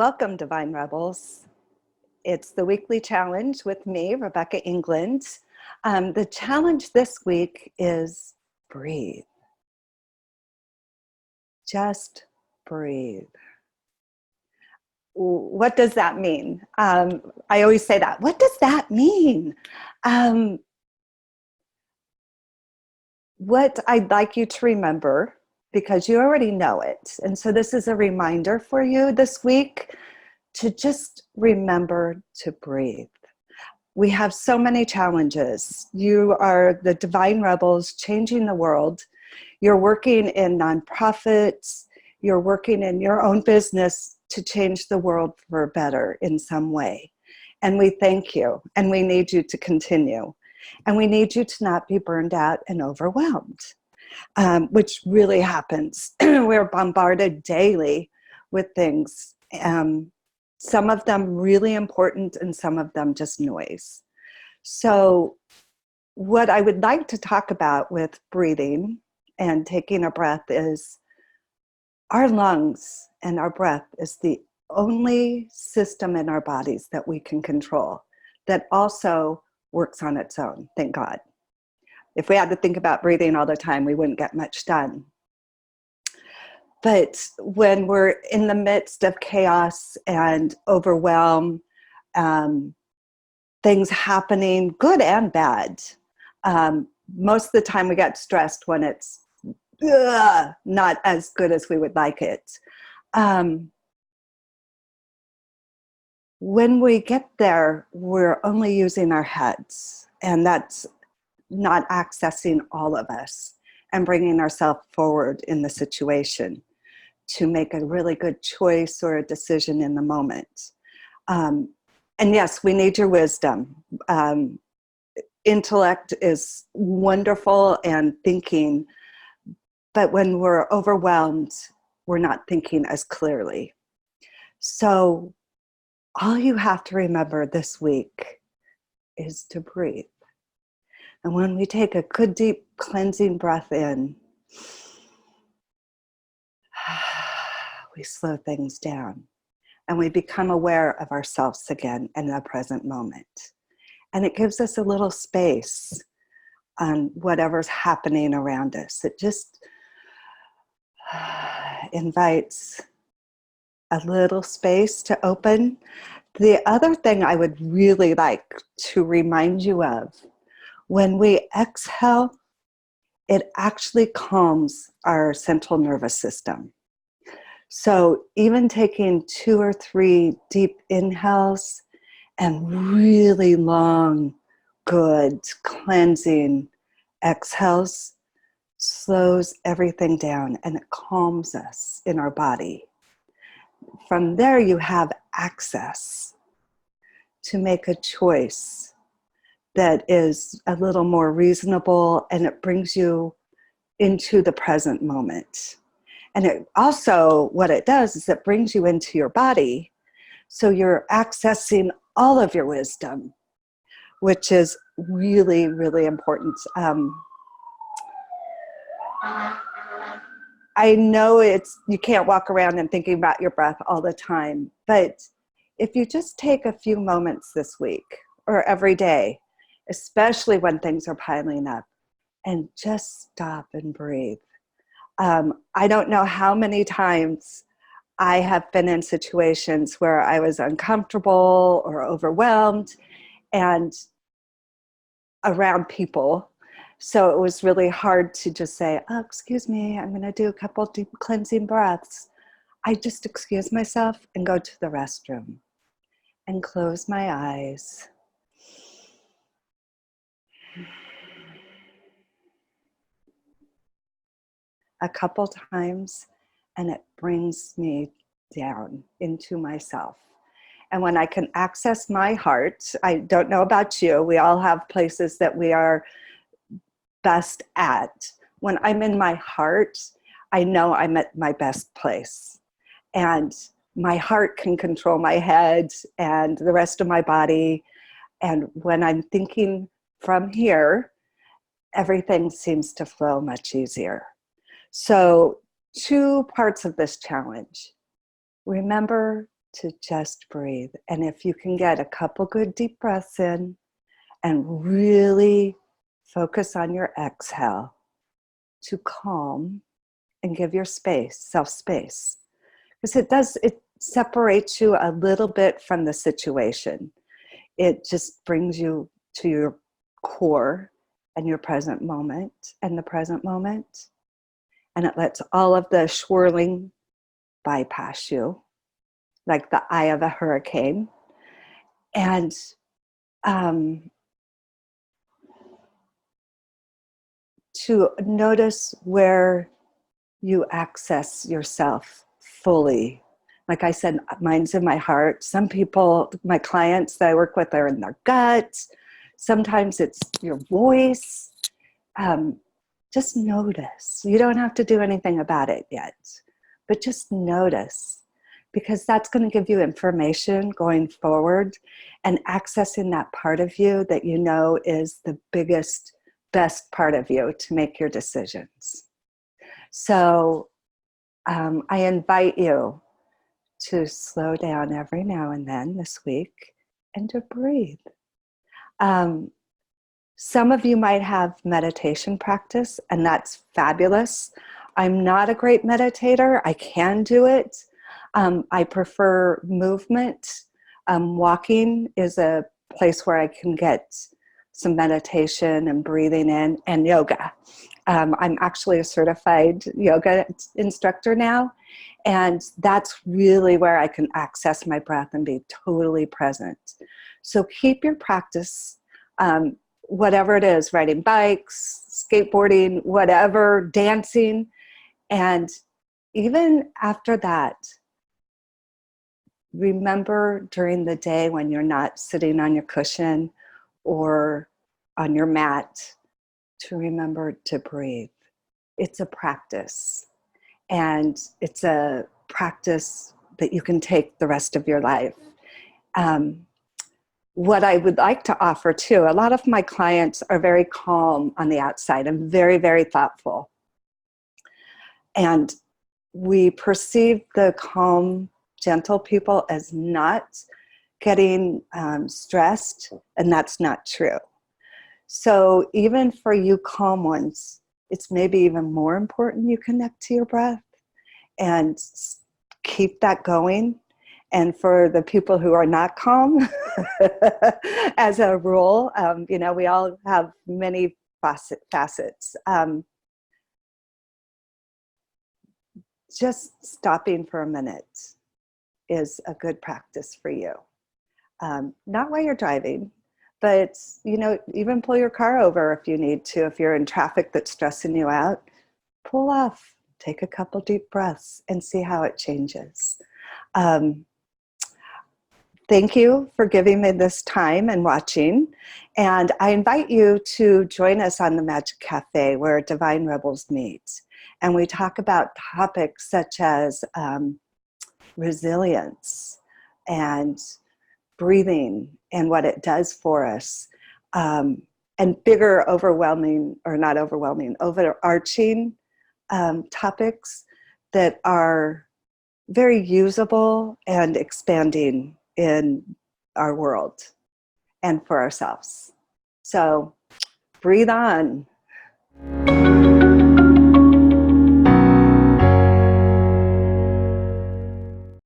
Welcome, Divine Rebels. It's the weekly challenge with me, Rebecca England. The challenge this week is breathe. Just breathe. What does that mean? I always say that. What does that mean? What I'd like you to remember, because you already know it, and so this is a reminder for you this week, to just remember to breathe. We have so many challenges. You are the Divine Rebels changing the world. You're working in nonprofits. You're working in your own business to change the world for better in some way. And we thank you, and we need you to continue. And we need you to not be burned out and overwhelmed, which really happens. We're bombarded daily with things. Some of them really important and some of them just noise. So what I would like to talk about with breathing and taking a breath is our lungs and our breath is the only system in our bodies that we can control that also works on its own, thank God. If we had to think about breathing all the time, we wouldn't get much done. But when we're in the midst of chaos and overwhelm, things happening, good and bad, most of the time we get stressed when it's not as good as we would like it. When we get there, we're only using our heads, and that's not accessing all of us and bringing ourselves forward in the situation to make a really good choice or a decision in the moment. And yes, we need your wisdom. Intellect is wonderful and thinking, but when we're overwhelmed, we're not thinking as clearly. So all you have to remember this week is to breathe. And when we take a good deep cleansing breath in, we slow things down and we become aware of ourselves again in the present moment. And it gives us a little space on whatever's happening around us. It just invites a little space to open. The other thing I would really like to remind you of, when we exhale, it actually calms our central nervous system. So even taking 2 or 3 deep inhales and really long, good, cleansing exhales slows everything down and it calms us in our body. From there, you have access to make a choice that is a little more reasonable, and it brings you into the present moment. And it also, what it does is it brings you into your body, so you're accessing all of your wisdom, which is really, really important. I know you can't walk around and thinking about your breath all the time, but if you just take a few moments this week or every day, especially when things are piling up, and just stop and breathe. I don't know how many times I have been in situations where I was uncomfortable or overwhelmed and around people. So it was really hard to just say, oh, excuse me, I'm going to do a couple deep cleansing breaths. I just excuse myself and go to the restroom and close my eyes. A couple times, and it brings me down into myself. And when I can access my heart, I don't know about you, we all have places that we are best at. When I'm in my heart, I know I'm at my best place. And my heart can control my head and the rest of my body. And when I'm thinking from here, everything seems to flow much easier. So 2 parts of this challenge. Remember to just breathe. And if you can get a couple good deep breaths in and really focus on your exhale to calm and give your self space. Because it separates you a little bit from the situation. It just brings you to your core and your present moment and the present moment. And it lets all of the swirling bypass you, like the eye of a hurricane. And to notice where you access yourself fully. Like I said, mine's in my heart. Some people, my clients that I work with, are in their gut. Sometimes it's your voice. Just notice. You don't have to do anything about it yet, but just notice, because that's going to give you information going forward and accessing that part of you that you know is the biggest, best part of you to make your decisions. So I invite you to slow down every now and then this week and to breathe. Some of you might have meditation practice, and that's fabulous. I'm not a great meditator. I can do it. I prefer movement. Walking is a place where I can get some meditation and breathing in, and yoga. I'm actually a certified yoga instructor now, and that's really where I can access my breath and be totally present. So keep your practice, whatever it is, riding bikes, skateboarding, whatever, dancing. And even after that, remember during the day when you're not sitting on your cushion or on your mat, to remember to breathe. It's a practice, and it's a practice that you can take the rest of your life. What I would like to offer too, a lot of my clients are very calm on the outside and very, very thoughtful. And we perceive the calm, gentle people as not getting stressed, and that's not true. So even for you calm ones, it's maybe even more important you connect to your breath and keep that going. And for the people who are not calm, as a rule, we all have many facets. Just stopping for a minute is a good practice for you. Not while you're driving, but even pull your car over if you need to. If you're in traffic that's stressing you out, pull off, take a couple deep breaths, and see how it changes. Thank you for giving me this time and watching. And I invite you to join us on the Magic Cafe, where Divine Rebels meet. And we talk about topics such as resilience and breathing and what it does for us. And bigger, overarching topics that are very usable and expanding in our world and for ourselves. So breathe on.